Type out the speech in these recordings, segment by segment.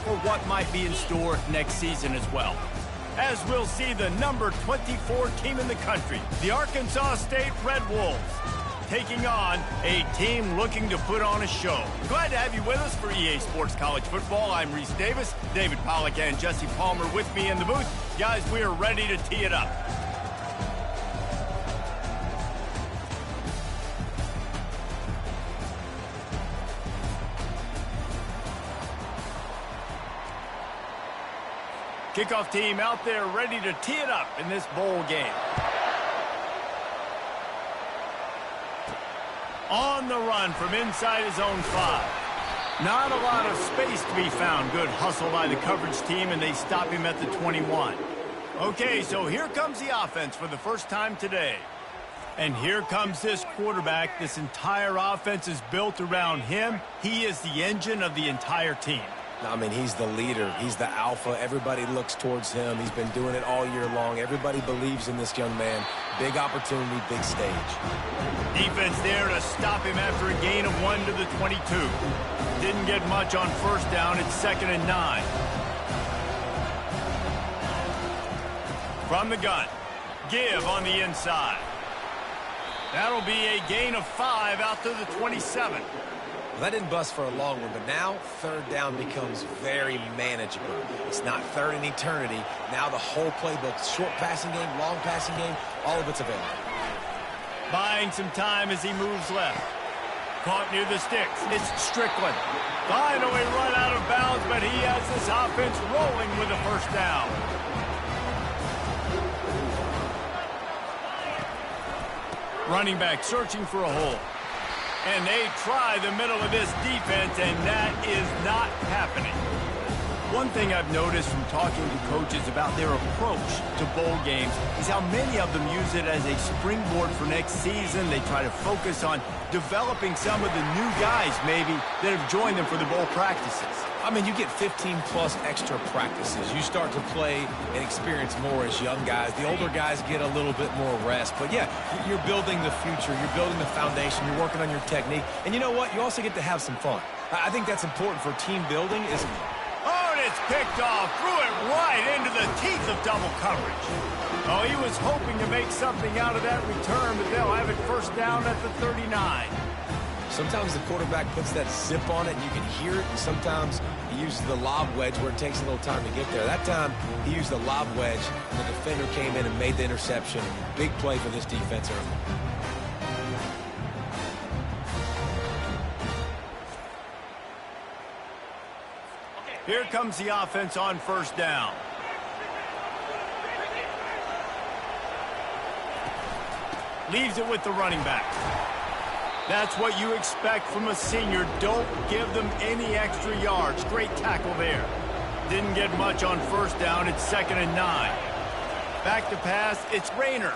for what might be in store next season as well. As we'll see the number 24 team in the country, the Arkansas State Red Wolves, taking on a team looking to put on a show. Glad to have you with us for EA Sports College Football. I'm Reese Davis, David Pollack and Jesse Palmer with me in the booth. Guys, we are ready to tee it up. Kickoff team out there ready to tee it up in this bowl game. On the run from inside his own 5. Not a lot of space to be found. Good hustle by the coverage team, and they stop him at the 21. Okay, so here comes the offense for the first time today. And here comes this quarterback. This entire offense is built around him. He is the engine of the entire team. I mean, he's the leader. He's the alpha. Everybody looks towards him. He's been doing it all year long. Everybody believes in this young man. Big opportunity, big stage. Defense there to stop him after a gain of 1 to the 22. Didn't get much on first down. It's 2nd and 9. From the gun. Give on the inside. That'll be a gain of 5 out to the 27. That didn't bust for a long one, but now 3rd down becomes very manageable. It's not 3rd in eternity. Now the whole playbook, short passing game, long passing game, all of it's available. Buying some time as he moves left. Caught near the sticks. It's Strickland. Finally run out of bounds, but he has this offense rolling with a first down. Running back searching for a hole. And they try the middle of this defense, and that is not happening. One thing I've noticed from talking to coaches about their approach to bowl games is how many of them use it as a springboard for next season. They try to focus on developing some of the new guys, maybe, that have joined them for the bowl practices. I mean, you get 15-plus extra practices. You start to play and experience more as young guys. The older guys get a little bit more rest. But, yeah, you're building the future. You're building the foundation. You're working on your technique. And you know what? You also get to have some fun. I think that's important for team building. Oh, and it's picked off. Threw it right into the teeth of double coverage. Oh, he was hoping to make something out of that return, but they'll have it first down at the 39. Sometimes the quarterback puts that zip on it and you can hear it, and sometimes he uses the lob wedge where it takes a little time to get there. That time, he used the lob wedge, and the defender came in and made the interception. Big play for this defense early. Here comes the offense on first down. Leaves it with the running back. That's what you expect from a senior. Don't give them any extra yards. Great tackle there. Didn't get much on first down. It's 2nd and 9. Back to pass. It's Rayner.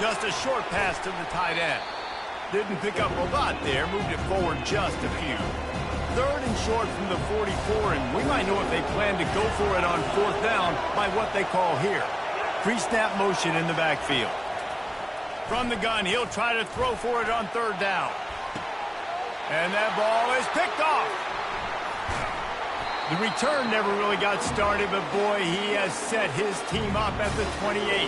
Just a short pass to the tight end. Didn't pick up a lot there. Moved it forward just a few. 3rd and short from the 44, and we might know if they plan to go for it on 4th down by what they call here. Pre-snap motion in the backfield. From the gun, he'll try to throw for it on 3rd down. And that ball is picked off. The return never really got started, but boy, he has set his team up at the 28.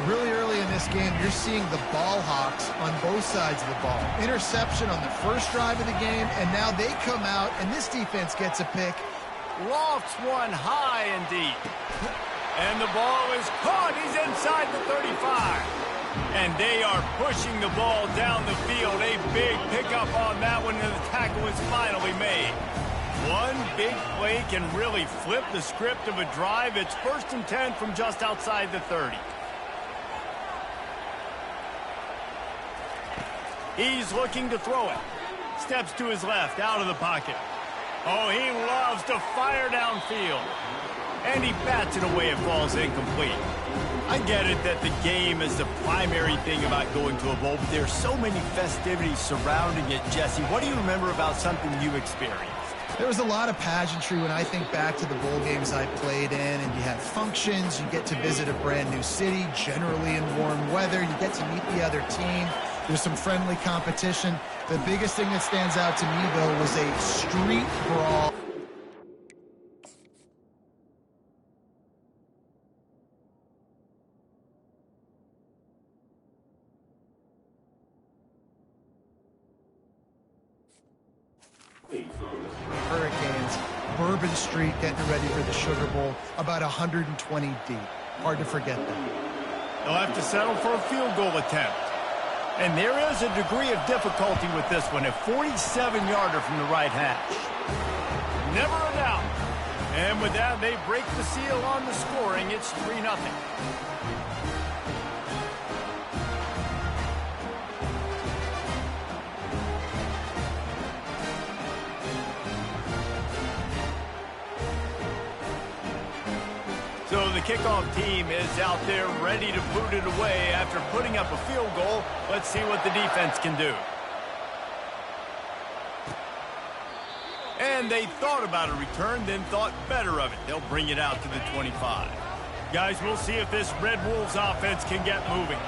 Really early in this game, you're seeing the ball hawks on both sides of the ball. Interception on the first drive of the game, and now they come out, and this defense gets a pick. Lofts one high and deep. And the ball is caught. He's inside the 35. And they are pushing the ball down the field. A big pickup on that one, and the tackle is finally made. One big play can really flip the script of a drive. It's 1st and 10 from just outside the 30. He's looking to throw it. Steps to his left, out of the pocket. Oh, he loves to fire downfield. And he bats it away. It falls incomplete. I get it that the game is the primary thing about going to a bowl, but there's so many festivities surrounding it. Jesse, what do you remember about something you experienced? There was a lot of pageantry when I think back to the bowl games I played in, and you have functions, you get to visit a brand new city, generally in warm weather, you get to meet the other team, there's some friendly competition. The biggest thing that stands out to me, though, was a street brawl. Bourbon Street getting ready for the Sugar Bowl, about 120 deep. Hard to forget that. They'll have to settle for a field goal attempt. And there is a degree of difficulty with this one, a 47-yarder from the right hash. Never a doubt. And with that, they break the seal on the scoring. It's 3-0. So the kickoff team is out there ready to boot it away after putting up a field goal. Let's see what the defense can do. And they thought about a return, then thought better of it. They'll bring it out to the 25. Guys, we'll see if this Red Wolves offense can get moving.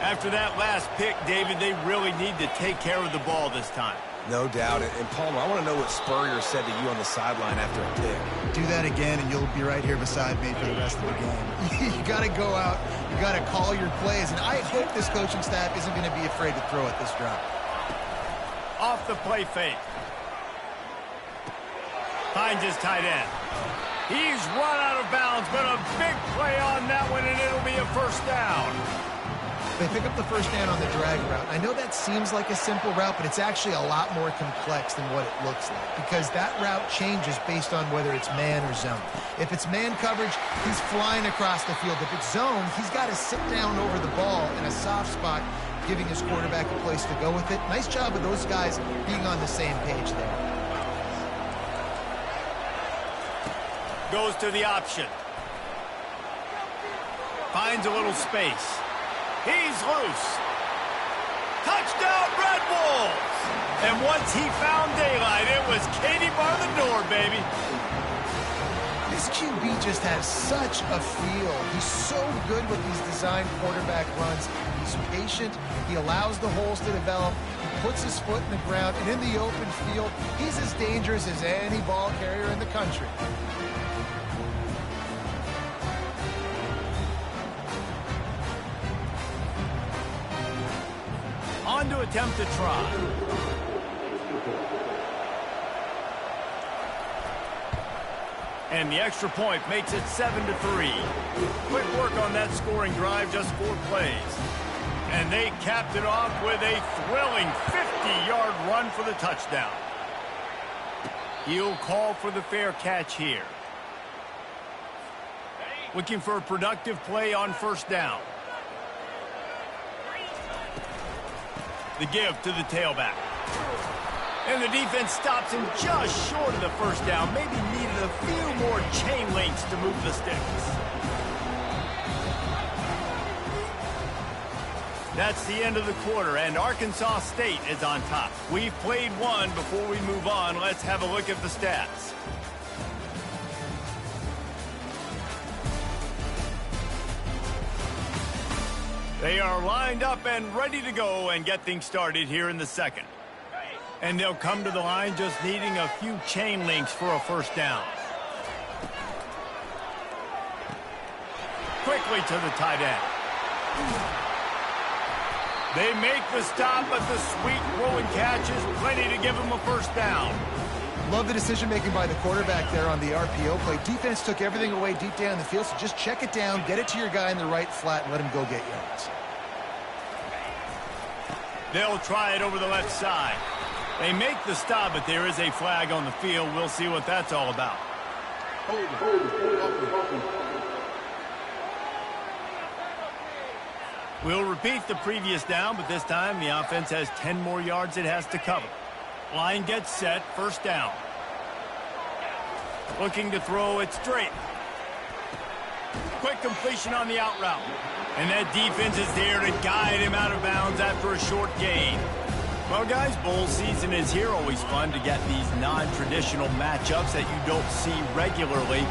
After that last pick, David, they really need to take care of the ball this time. No doubt. And Palmer, I want to know what Spurrier said to you on the sideline after a pick. Do that again, and you'll be right here beside me for the rest of the game. You got to go out. You got to call your plays, and I hope this coaching staff isn't going to be afraid to throw at this drive. Off the play fake. Finds his tight end. He's run out of bounds, but a big play on that one, and it'll be a first down. They pick up the first down on the drag route. I know that seems like a simple route, but it's actually a lot more complex than what it looks like because that route changes based on whether it's man or zone. If it's man coverage, he's flying across the field. If it's zone, he's got to sit down over the ball in a soft spot, giving his quarterback a place to go with it. Nice job of those guys being on the same page there. Goes to the option. Finds a little space. He's loose. Touchdown, Red Wolves! And once he found daylight, it was Katie bar the door, baby. This QB just has such a feel. He's so good with these design quarterback runs. He's patient. He allows the holes to develop. He puts his foot in the ground. And in the open field, he's as dangerous as any ball carrier in the country. On to attempt to try. And the extra point makes it 7-3. Quick work on that scoring drive, just 4 plays. And they capped it off with a thrilling 50-yard run for the touchdown. He'll call for the fair catch here. Looking for a productive play on first down. The give to the tailback. And the defense stops him just short of the first down. Maybe needed a few more chain links to move the sticks. That's the end of the quarter, and Arkansas State is on top. We've played one. Before we move on, let's have a look at the stats. They are lined up and ready to go and get things started here in the second. And they'll come to the line just needing a few chain links for a first down. Quickly to the tight end. They make the stop, but the sweet rolling catch is plenty to give them a first down. Love the decision-making by the quarterback there on the RPO play. Defense took everything away deep down the field, so just check it down, get it to your guy in the right flat, and let him go get yards. They'll try it over the left side. They make the stop, but there is a flag on the field. We'll see what that's all about. We'll repeat the previous down, but this time the offense has 10 more yards it has to cover. Line gets set, first down. Looking to throw it straight. Quick completion on the out route. And that defense is there to guide him out of bounds after a short gain. Well, guys, bowl season is here. Always fun to get these non-traditional matchups that you don't see regularly.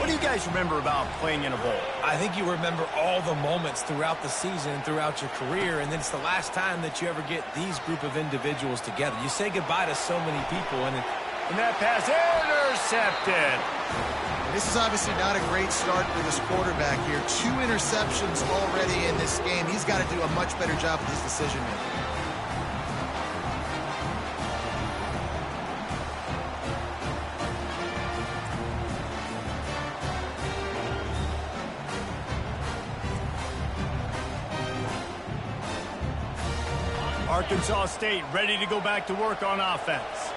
What do you guys remember about playing in a bowl? I think you remember all the moments throughout the season, throughout your career, and then it's the last time that you ever get these group of individuals together. You say goodbye to so many people, and that pass intercepted. This is obviously not a great start for this quarterback here. 2 interceptions already in this game. He's got to do a much better job with his decision-making. Arkansas State ready to go back to work on offense.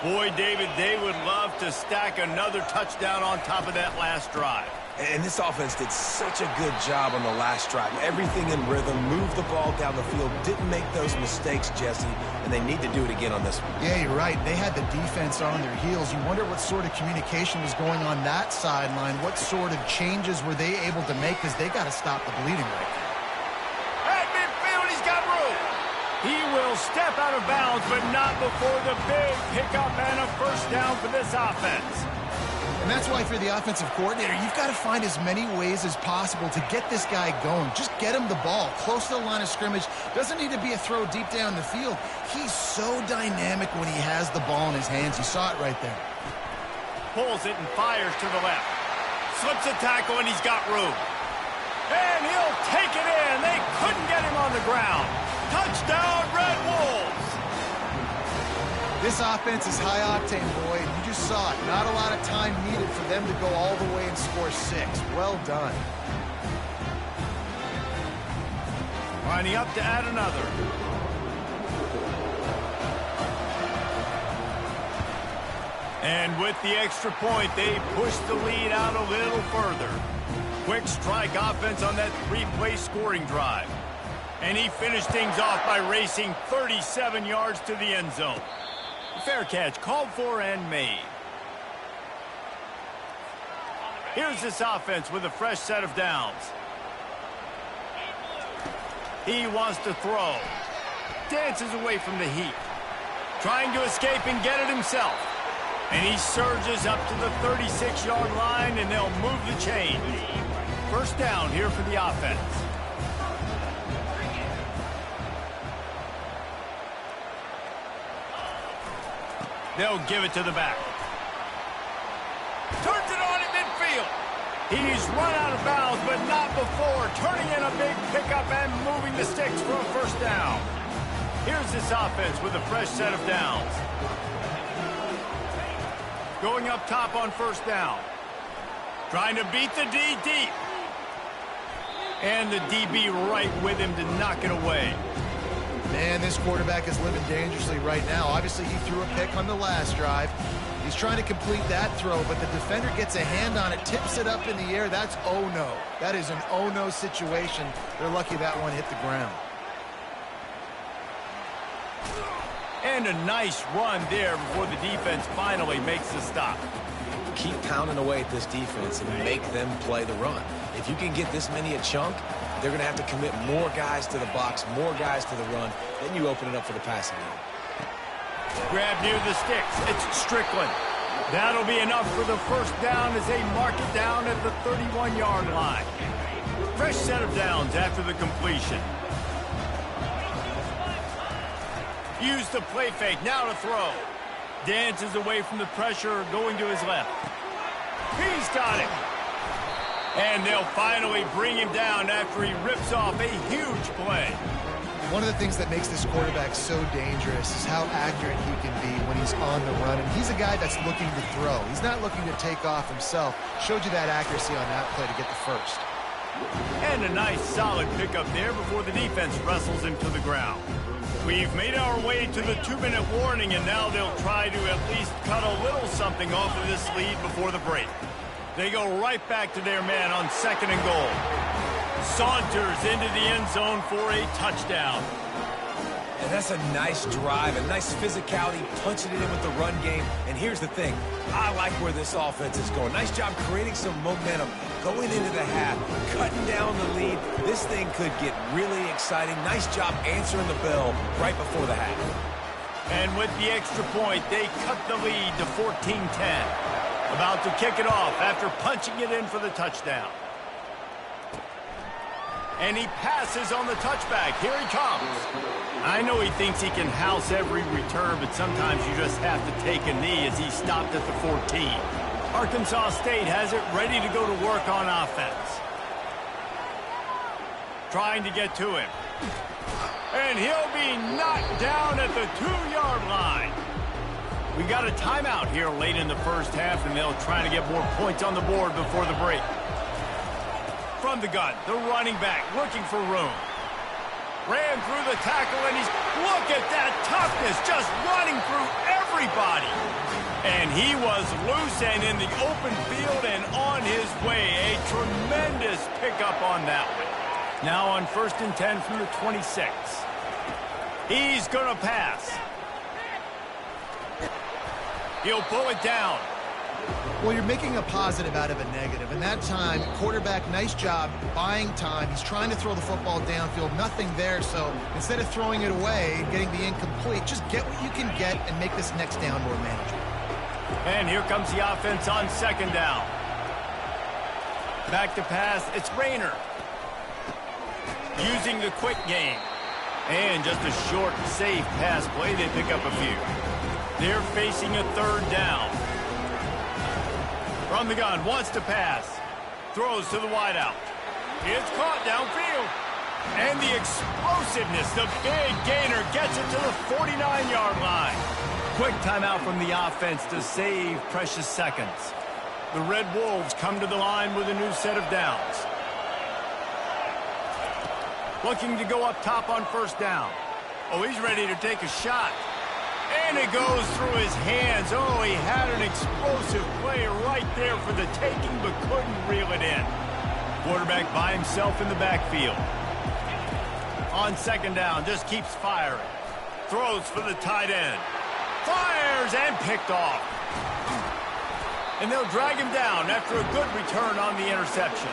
Boy, David, they would love to stack another touchdown on top of that last drive. And this offense did such a good job on the last drive. Everything in rhythm, moved the ball down the field, didn't make those mistakes, Jesse, and they need to do it again on this one. Yeah, you're right. They had the defense on their heels. You wonder what sort of communication was going on that sideline. What sort of changes were they able to make, because they got to stop the bleeding right now. At midfield, he's got room. He will step out of bounds, but not before the big pickup and a first down for this offense. And that's why for the offensive coordinator, you've got to find as many ways as possible to get this guy going. Just get him the ball close to the line of scrimmage. Doesn't need to be a throw deep down the field. He's so dynamic when he has the ball in his hands. You saw it right there. Pulls it and fires to the left. Slips a tackle, and he's got room. And he'll take it in. They couldn't get him on the ground. Touchdown, Red Wolves! This offense is high-octane, boy. You just saw it. Not a lot of time needed for them to go all the way and score 6. Well done. Lining up to add another. And with the extra point, they push the lead out a little further. Quick strike offense on that 3-play scoring drive. And he finished things off by racing 37 yards to the end zone. Fair catch, called for and made. Here's this offense with a fresh set of downs. He wants to throw. Dances away from the heat. Trying to escape and get it himself. And he surges up to the 36-yard line, and they'll move the chain. First down here for the offense. They'll give it to the back. Turns it on at midfield. He's run out of bounds, but not before turning in a big pickup and moving the sticks for a first down. Here's this offense with a fresh set of downs. Going up top on first down. Trying to beat the D deep. And the DB right with him to knock it away. Man, this quarterback is living dangerously right now. Obviously, he threw a pick on the last drive. He's trying to complete that throw, but the defender gets a hand on it, tips it up in the air. That's oh-no. That is an oh-no situation. They're lucky that one hit the ground. And a nice run there before the defense finally makes the stop. Keep pounding away at this defense and make them play the run. If you can get this many a chunk, they're going to have to commit more guys to the box, more guys to the run. Then you open it up for the passing game. Grab near the sticks. It's Strickland. That'll be enough for the first down as they mark it down at the 31-yard line. Fresh set of downs after the completion. Use the play fake. Now to throw. Dances away from the pressure, going to his left. He's got it. And they'll finally bring him down after he rips off a huge play. One of the things that makes this quarterback so dangerous is how accurate he can be when he's on the run. And he's a guy that's looking to throw. He's not looking to take off himself. Showed you that accuracy on that play to get the first. And a nice solid pickup there before the defense wrestles him to the ground. We've made our way to the 2-minute warning, and now they'll try to at least cut a little something off of this lead before the break. They go right back to their man on 2nd and goal. Saunters into the end zone for a touchdown. And that's a nice drive, a nice physicality, punching it in with the run game. And here's the thing, I like where this offense is going. Nice job creating some momentum, going into the half, cutting down the lead. This thing could get really exciting. Nice job answering the bell right before the half. And with the extra point, they cut the lead to 14-10. About to kick it off after punching it in for the touchdown. And he passes on the touchback. Here he comes. I know he thinks he can house every return, but sometimes you just have to take a knee as he stopped at the 14. Arkansas State has it ready to go to work on offense. Trying to get to him. And he'll be knocked down at the 2-yard line. We got a timeout here late in the first half, and they'll try to get more points on the board before the break. From the gun, the running back looking for room. Ran through the tackle, and look at that toughness, just running through everybody. And he was loose and in the open field and on his way. A tremendous pickup on that one. Now on 1st and 10 from the 26. He's going to pass. He'll pull it down. Well, you're making a positive out of a negative. And that time, quarterback, nice job buying time. He's trying to throw the football downfield. Nothing there. So instead of throwing it away, getting the incomplete, just get what you can get and make this next down more manageable. And here comes the offense on 2nd down. Back to pass. It's Rayner. Using the quick game. And just a short, safe pass play. They pick up a few. They're facing a 3rd down. From the gun, wants to pass. Throws to the wideout. It's caught downfield. And the explosiveness, the big gainer gets it to the 49-yard line. Quick timeout from the offense to save precious seconds. The Red Wolves come to the line with a new set of downs. Looking to go up top on 1st down. Oh, he's ready to take a shot. And it goes through his hands. Oh, he had an explosive play right there for the taking, but couldn't reel it in. Quarterback by himself in the backfield. On 2nd down, just keeps firing. Throws for the tight end. Fires and picked off. And they'll drag him down after a good return on the interception.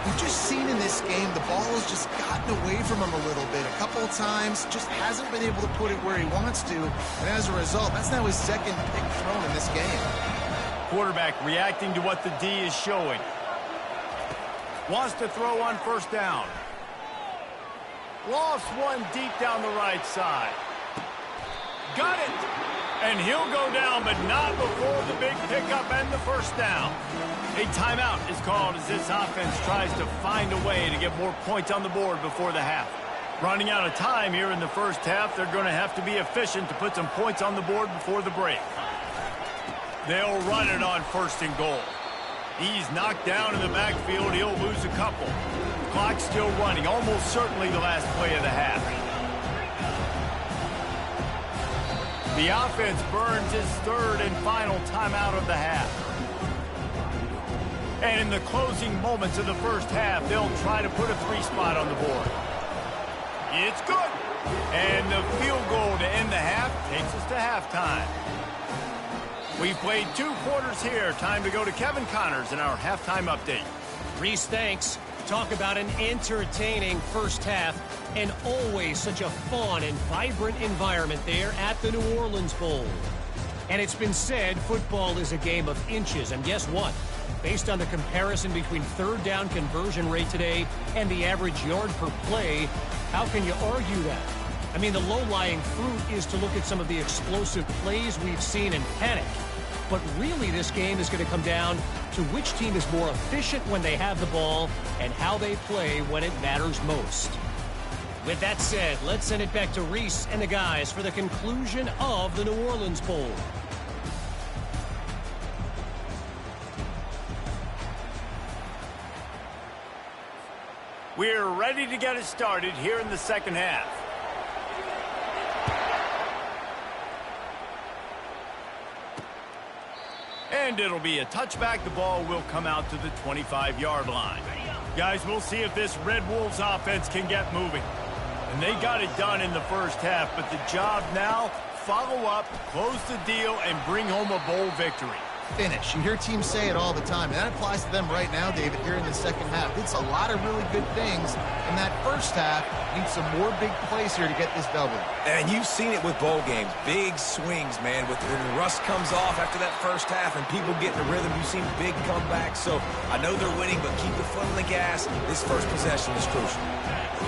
We've just seen in this game, the ball has just gotten away from him a little bit. A couple of times, just hasn't been able to put it where he wants to. And as a result, that's now his 2nd pick thrown in this game. Quarterback reacting to what the D is showing. Wants to throw on 1st down. Lost one deep down the right side. Got it. And he'll go down, but not before the big pickup and the 1st down. A timeout is called as this offense tries to find a way to get more points on the board before the half. Running out of time here in the 1st half, they're going to have to be efficient to put some points on the board before the break. They'll run it on 1st and goal. He's knocked down in the backfield. He'll lose a couple. Clock still running, almost certainly the last play of the half. The offense burns his 3rd and final timeout of the half. And in the closing moments of the 1st half, they'll try to put a 3 spot on the board. It's good. And the field goal to end the half takes us to halftime. We've played 2 quarters here. Time to go to Kevin Connors in our halftime update. Reese, thanks. Talk about an entertaining 1st half and always such a fun and vibrant environment there at the New Orleans Bowl. And it's been said football is a game of inches. And guess what? Based on the comparison between 3rd down conversion rate today and the average yard per play, how can you argue that? I mean, the low-lying fruit is to look at some of the explosive plays we've seen and panic. But really, this game is going to come down to which team is more efficient when they have the ball and how they play when it matters most. With that said, let's send it back to Reese and the guys for the conclusion of the New Orleans Bowl. We're ready to get it started here in the 2nd half. And it'll be a touchback. The ball will come out to the 25-yard line. Guys, we'll see if this Red Wolves offense can get moving. And they got it done in the 1st half, but the job now, follow up, close the deal, and bring home a bowl victory. Finish. You hear teams say it all the time, and that applies to them right now, David, here in the 2nd half. It's a lot of really good things in that 1st half. Need some more big plays here to get this double. And you've seen it with bowl games. Big swings, man. When rust comes off after that 1st half and people get in the rhythm, you've seen big comebacks. So I know they're winning, but keep the foot on the gas. This 1st possession is crucial.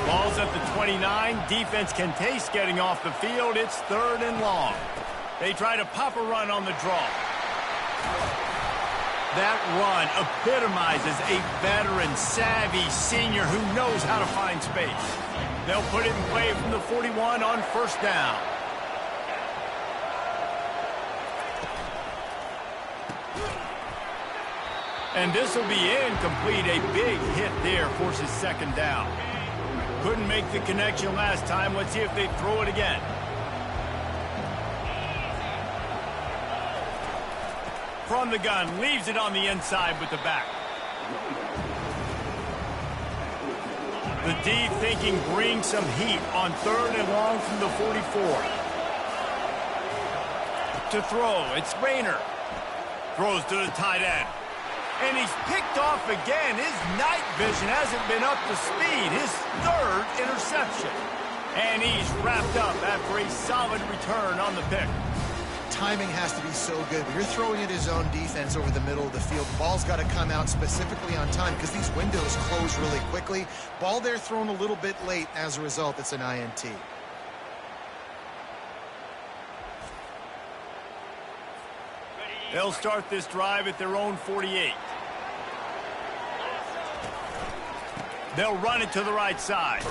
Ball's at the 29. Defense can taste getting off the field. It's 3rd and long. They try to pop a run on the draw. That run epitomizes a veteran, savvy senior who knows how to find space. They'll put it in play from the 41 on 1st down. And this will be incomplete. A big hit there forces 2nd down. Couldn't make the connection last time. Let's see if they throw it again. From the gun, leaves it on the inside with the back. The D thinking bring some heat on 3rd and long from the 44. To throw, it's Rayner. Throws to the tight end. And he's picked off again. His night vision hasn't been up to speed. His 3rd interception. And he's wrapped up after a solid return on the pick. Timing has to be so good. When you're throwing at his own defense over the middle of the field, the ball's got to come out specifically on time because these windows close really quickly. Ball there thrown a little bit late. As a result, it's an INT. They'll start this drive at their own 48. They'll run it to the right side.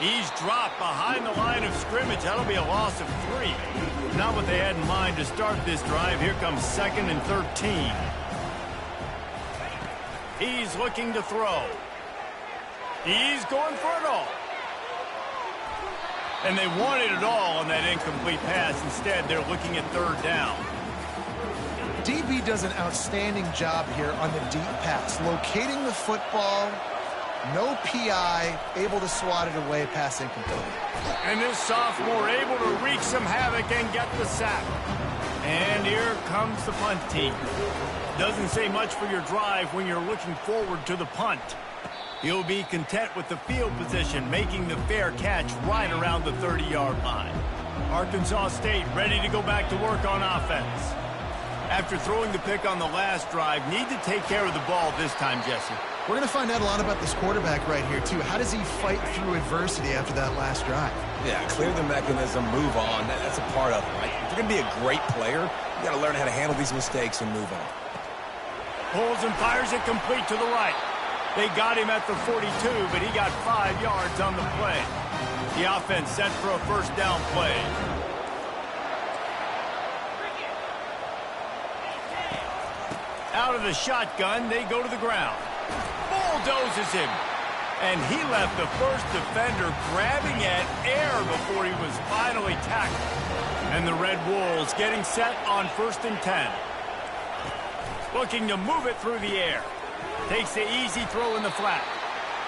He's dropped behind the line of scrimmage. That'll be a loss of 3. Not what they had in mind to start this drive. Here comes 2nd and 13. He's looking to throw. He's going for it all. And they wanted it all on that incomplete pass. Instead, they're looking at 3rd down. DB does an outstanding job here on the deep pass. Locating the football, no PI, able to swat it away, pass incomplete. And this sophomore able to wreak some havoc and get the sack. And here comes the punt team. Doesn't say much for your drive when you're looking forward to the punt. He'll be content with the field position, making the fair catch right around the 30-yard line. Arkansas State ready to go back to work on offense. After throwing the pick on the last drive, need to take care of the ball this time, Jesse. We're going to find out a lot about this quarterback right here, too. How does he fight through adversity after that last drive? Yeah, clear the mechanism, move on. That's a part of it, right? If you're going to be a great player, you got to learn how to handle these mistakes and move on. Pulls and fires it complete to the right. They got him at the 42, but he got 5 yards on the play. The offense set for a 1st down play. Out of the shotgun, they go to the ground. Bulldozes him. And he left the first defender grabbing at air before he was finally tackled. And the Red Wolves getting set on 1st and 10. Looking to move it through the air. Takes the easy throw in the flat.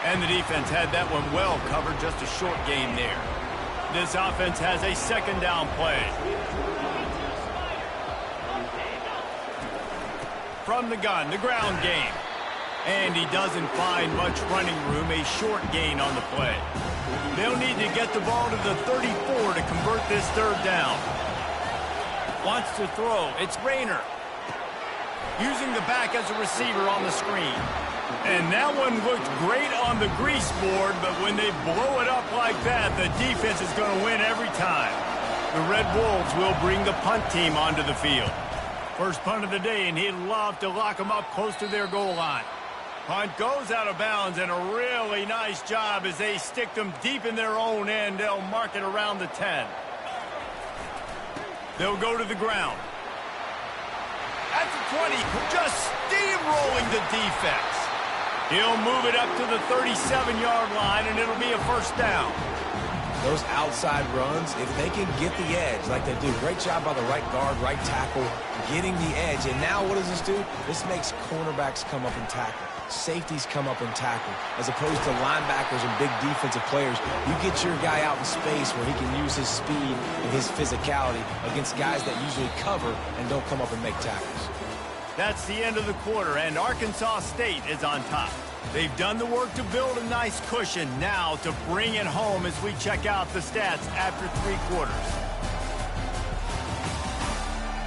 And the defense had that one well covered, just a short gain there. This offense has a 2nd down play. From the gun, the ground game. And he doesn't find much running room, a short gain on the play. They'll need to get the ball to the 34 to convert this 3rd down. Wants to throw, it's Rayner. Using the back as a receiver on the screen. And that one looked great on the grease board, but when they blow it up like that, the defense is going to win every time. The Red Wolves will bring the punt team onto the field. First punt of the day, and he'd love to lock them up close to their goal line. Punt goes out of bounds, and a really nice job as they stick them deep in their own end. They'll mark it around the 10. They'll go to the ground. At the 20, just steamrolling the defense. He'll move it up to the 37-yard line, and it'll be a 1st down. Those outside runs, if they can get the edge like they do, great job by the right guard, right tackle, getting the edge. And now what does this do? This makes cornerbacks come up and tackle. Safeties come up and tackle. As opposed to linebackers and big defensive players, you get your guy out in space where he can use his speed and his physicality against guys that usually cover and don't come up and make tackles. That's the end of the quarter, and Arkansas State is on top. They've done the work to build a nice cushion. Now to bring it home as we check out the stats after 3 quarters.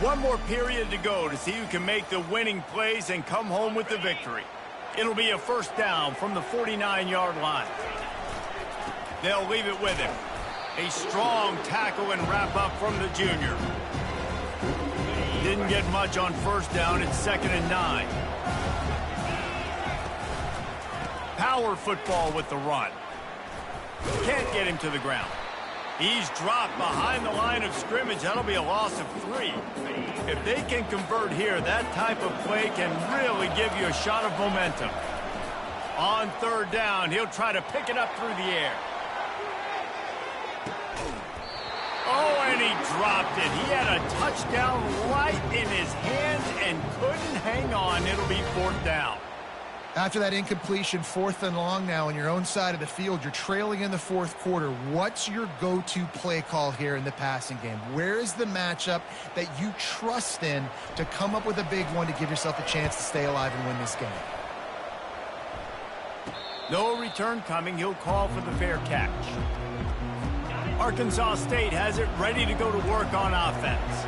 One more period to go to see who can make the winning plays and come home with the victory. It'll be a 1st down from the 49-yard line. They'll leave it with him. A strong tackle and wrap up from the junior. Didn't get much on 1st down. It's 2nd and 9. Power football with the run. Can't get him to the ground. He's dropped behind the line of scrimmage. That'll be a loss of 3. If they can convert here, that type of play can really give you a shot of momentum. On third down, he'll try to pick it up through the air. Oh, and he dropped it. He had a touchdown right in his hands and couldn't hang on. It'll be fourth down. After that incompletion, 4th and long now on your own side of the field, you're trailing in the 4th quarter. What's your go-to play call here in the passing game? Where is the matchup that you trust in to come up with a big one to give yourself a chance to stay alive and win this game? No return coming. He'll call for the fair catch. Arkansas State has it ready to go to work on offense.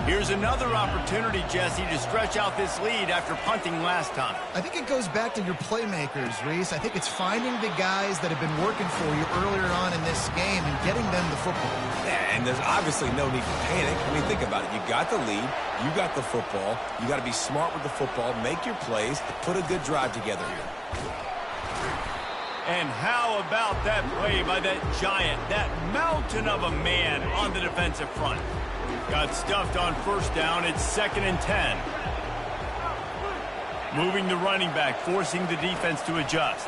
Here's another opportunity, Jesse, to stretch out this lead after punting last time. I think it goes back to your playmakers, Reese. I think it's finding the guys that have been working for you earlier on in this game and getting them the football. Yeah, and there's obviously no need to panic. I mean, think about it. You got the lead. You got the football. You got to be smart with the football, make your plays, put a good drive together here. And how about that play by that giant, that mountain of a man on the defensive front? Got stuffed on first down. It's 2nd and 10. Moving the running back, forcing the defense to adjust.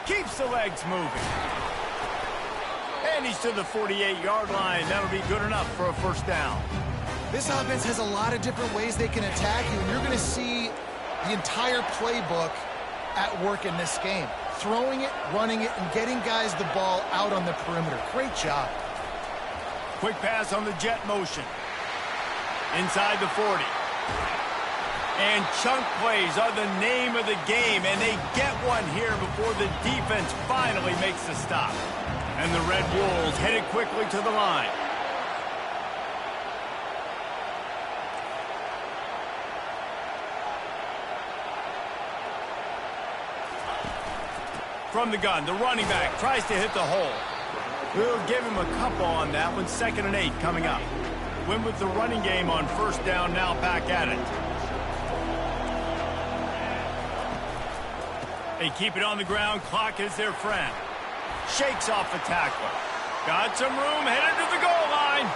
Keeps the legs moving. And he's to the 48-yard line. That'll be good enough for a first down. This offense has a lot of different ways they can attack you, and you're going to see the entire playbook at work in this game. Throwing it, running it, and getting guys the ball out on the perimeter. Great job. Quick pass on the jet motion. Inside the 40. And chunk plays are the name of the game, and they get one here before the defense finally makes the stop. And the Red Wolves headed quickly to the line. From the gun, the running back tries to hit the hole. We'll give him a couple on that one. 2nd and 8 coming up. Win with the running game on first down, now back at it. They keep it on the ground. Clock is their friend. Shakes off the tackler. Got some room, headed to the goal line.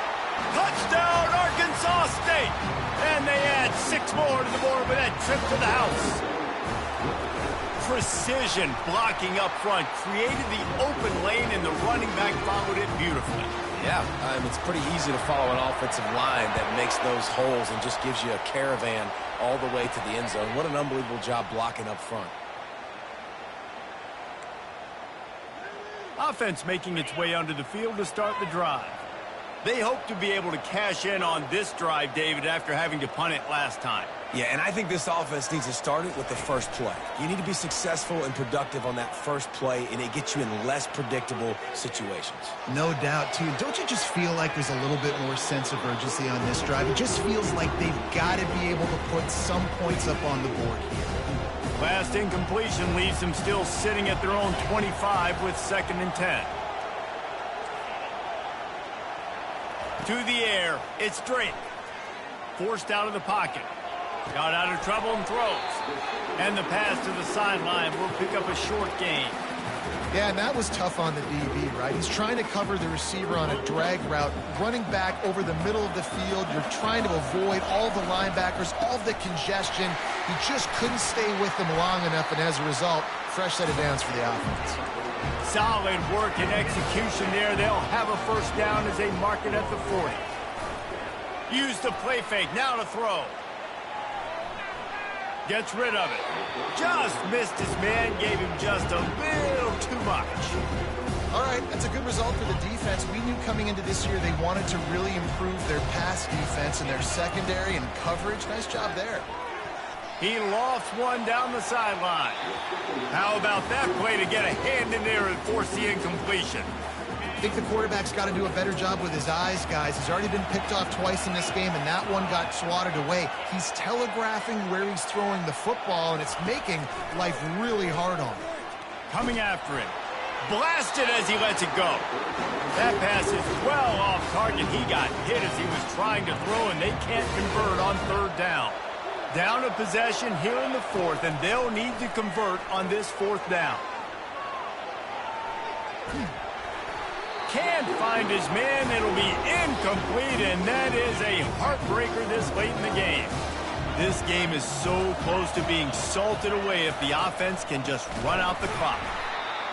Touchdown, Arkansas State. And they add 6 more to the board with that trip to the house. Precision blocking up front created the open lane, and the running back followed it beautifully. Yeah, it's pretty easy to follow an offensive line that makes those holes and just gives you a caravan all the way to the end zone. What an unbelievable job blocking up front. Offense making its way onto the field to start the drive. They hope to be able to cash in on this drive, David, after having to punt it last time. Yeah, and I think this offense needs to start it with the first play. You need to be successful and productive on that first play, and it gets you in less predictable situations. No doubt, too. Don't you just feel like there's a little bit more sense of urgency on this drive? It just feels like they've got to be able to put some points up on the board here. Last incompletion leaves them still sitting at their own 25 with 2nd and 10. To the air, it's Drake. Forced out of the pocket. Got out of trouble and throws. And the pass to the sideline will pick up a short gain. Yeah, and that was tough on the DB, right? He's trying to cover the receiver on a drag route, running back over the middle of the field. You're trying to avoid all the linebackers, all the congestion. He just couldn't stay with them long enough, and as a result, fresh set of downs for the offense. Solid work and execution there. They'll have a first down as they mark it at the 40. Use the play fake, now to throw. Gets rid of it. Just missed his man, gave him just a little too much. All right, that's a good result for the defense. We knew coming into this year they wanted to really improve their pass defense and their secondary and coverage. Nice job there. He lofts one down the sideline. How about that play to get a hand in there and force the incompletion? I think the quarterback's got to do a better job with his eyes, guys. He's already been picked off twice in this game, and that one got swatted away. He's telegraphing where he's throwing the football, and it's making life really hard on him. Coming after him. Blasted as he lets it go. That pass is well off target. He got hit as he was trying to throw, and they can't convert on third down. Down a possession here in the 4th, and they'll need to convert on this 4th down. Can't find his man. It'll be incomplete, and that is a heartbreaker this late in the game. This game is so close to being salted away if the offense can just run out the clock.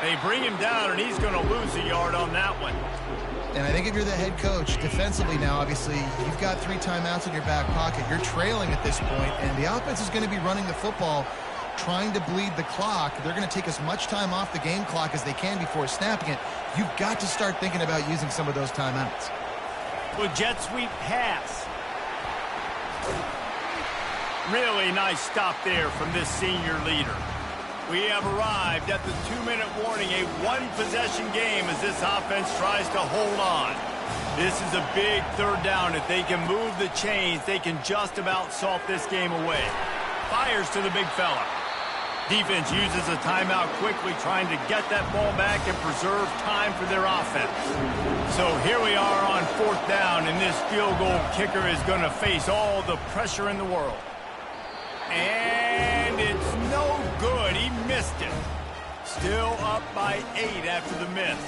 They bring him down, and he's going to lose a yard on that one. And I think if you're the head coach, defensively now, obviously, you've got 3 timeouts in your back pocket. You're trailing at this point, and the offense is going to be running the football, trying to bleed the clock. They're going to take as much time off the game clock as they can before snapping it. You've got to start thinking about using some of those timeouts. With jet sweep pass. Really nice stop there from this senior leader. We have arrived at the 2-minute warning, a one-possession game as this offense tries to hold on. This is a big third down. If they can move the chains, they can just about salt this game away. Fires to the big fella. Defense uses a timeout quickly, trying to get that ball back and preserve time for their offense. So here we are on 4th down, and this field goal kicker is going to face all the pressure in the world. And it's no good. He missed it. Still up by 8 after the miss.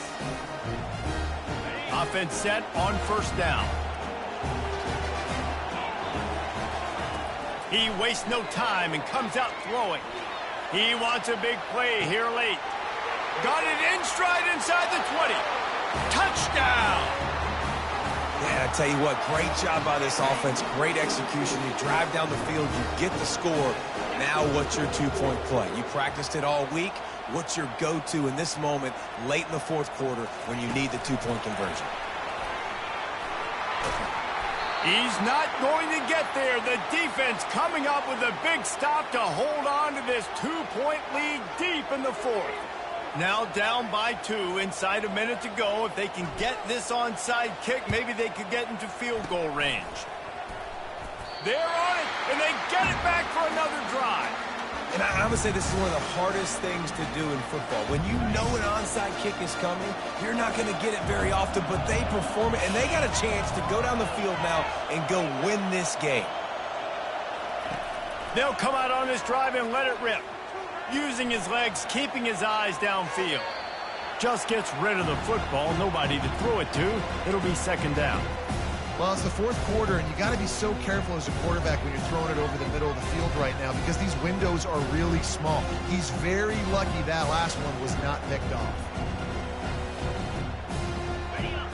Offense set on 1st down. He wastes no time and comes out throwing. He wants a big play here late. Got it in stride inside the 20. Touchdown! Yeah, I tell you what, great job by this offense. Great execution. You drive down the field, you get the score. Now what's your 2-point play? You practiced it all week. What's your go-to in this moment late in the 4th quarter when you need the 2-point conversion? He's not going to get there. The defense coming up with a big stop to hold on to this 2-point lead deep in the 4th. Now down by 2, inside a minute to go. If they can get this onside kick, maybe they could get into field goal range. They're on it, and they get it back for another drive. And I would say this is one of the hardest things to do in football. When you know an onside kick is coming, you're not going to get it very often, but they perform it, and they got a chance to go down the field now and go win this game. They'll come out on this drive and let it rip. Using his legs, keeping his eyes downfield. Just gets rid of the football, nobody to throw it to. It'll be 2nd down. Well, it's the 4th quarter, and you got to be so careful as a quarterback when you're throwing it over the middle of the field right now because these windows are really small. He's very lucky that last one was not picked off.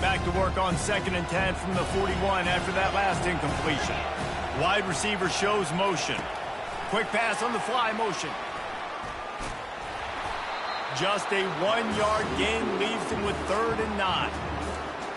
Back to work on 2nd and 10 from the 41 after that last incompletion. Wide receiver shows motion. Quick pass on the fly motion. Just a 1-yard gain leaves them with 3rd and 9.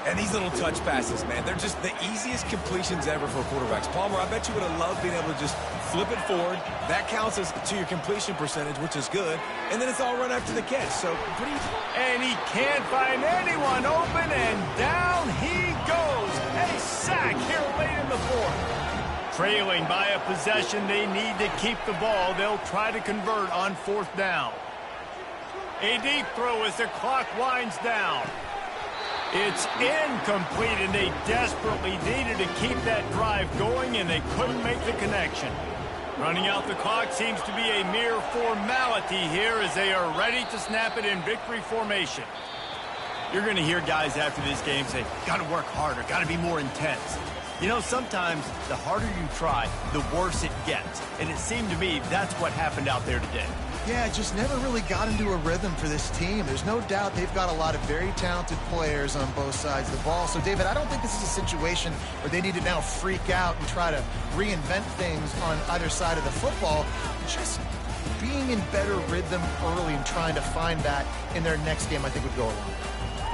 And these little touch passes, man, they're just the easiest completions ever for quarterbacks. Palmer, I bet you would have loved being able to just flip it forward. That counts as to your completion percentage, which is good. And then it's all run after the catch. So pretty. And he can't find anyone open, and down he goes. A sack here late in the 4th. Trailing by a possession, they need to keep the ball. They'll try to convert on 4th down. A deep throw as the clock winds down. It's incomplete, and they desperately needed to keep that drive going, and they couldn't make the connection. Running out the clock seems to be a mere formality here as they are ready to snap it in victory formation. You're going to hear guys after this game say, got to work harder, got to be more intense. You know, sometimes the harder you try, the worse it gets. And it seemed to me that's what happened out there today. Yeah, it just never really got into a rhythm for this team. There's no doubt they've got a lot of very talented players on both sides of the ball. So, David, I don't think this is a situation where they need to now freak out and try to reinvent things on either side of the football. Just being in better rhythm early and trying to find that in their next game, I think, would go a long way.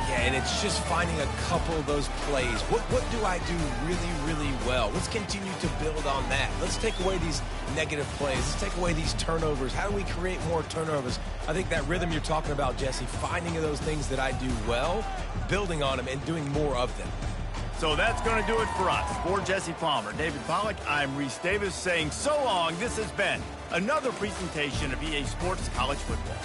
Yeah, and it's just finding a couple of those plays. What do I do really, really well? Let's continue to build on that. Let's take away these negative plays. Let's take away these turnovers. How do we create more turnovers? I think that rhythm you're talking about, Jesse, finding those things that I do well, building on them, and doing more of them. So that's going to do it for us. For Jesse Palmer, David Pollack, I'm Reese Davis saying so long. This has been another presentation of EA Sports College Football.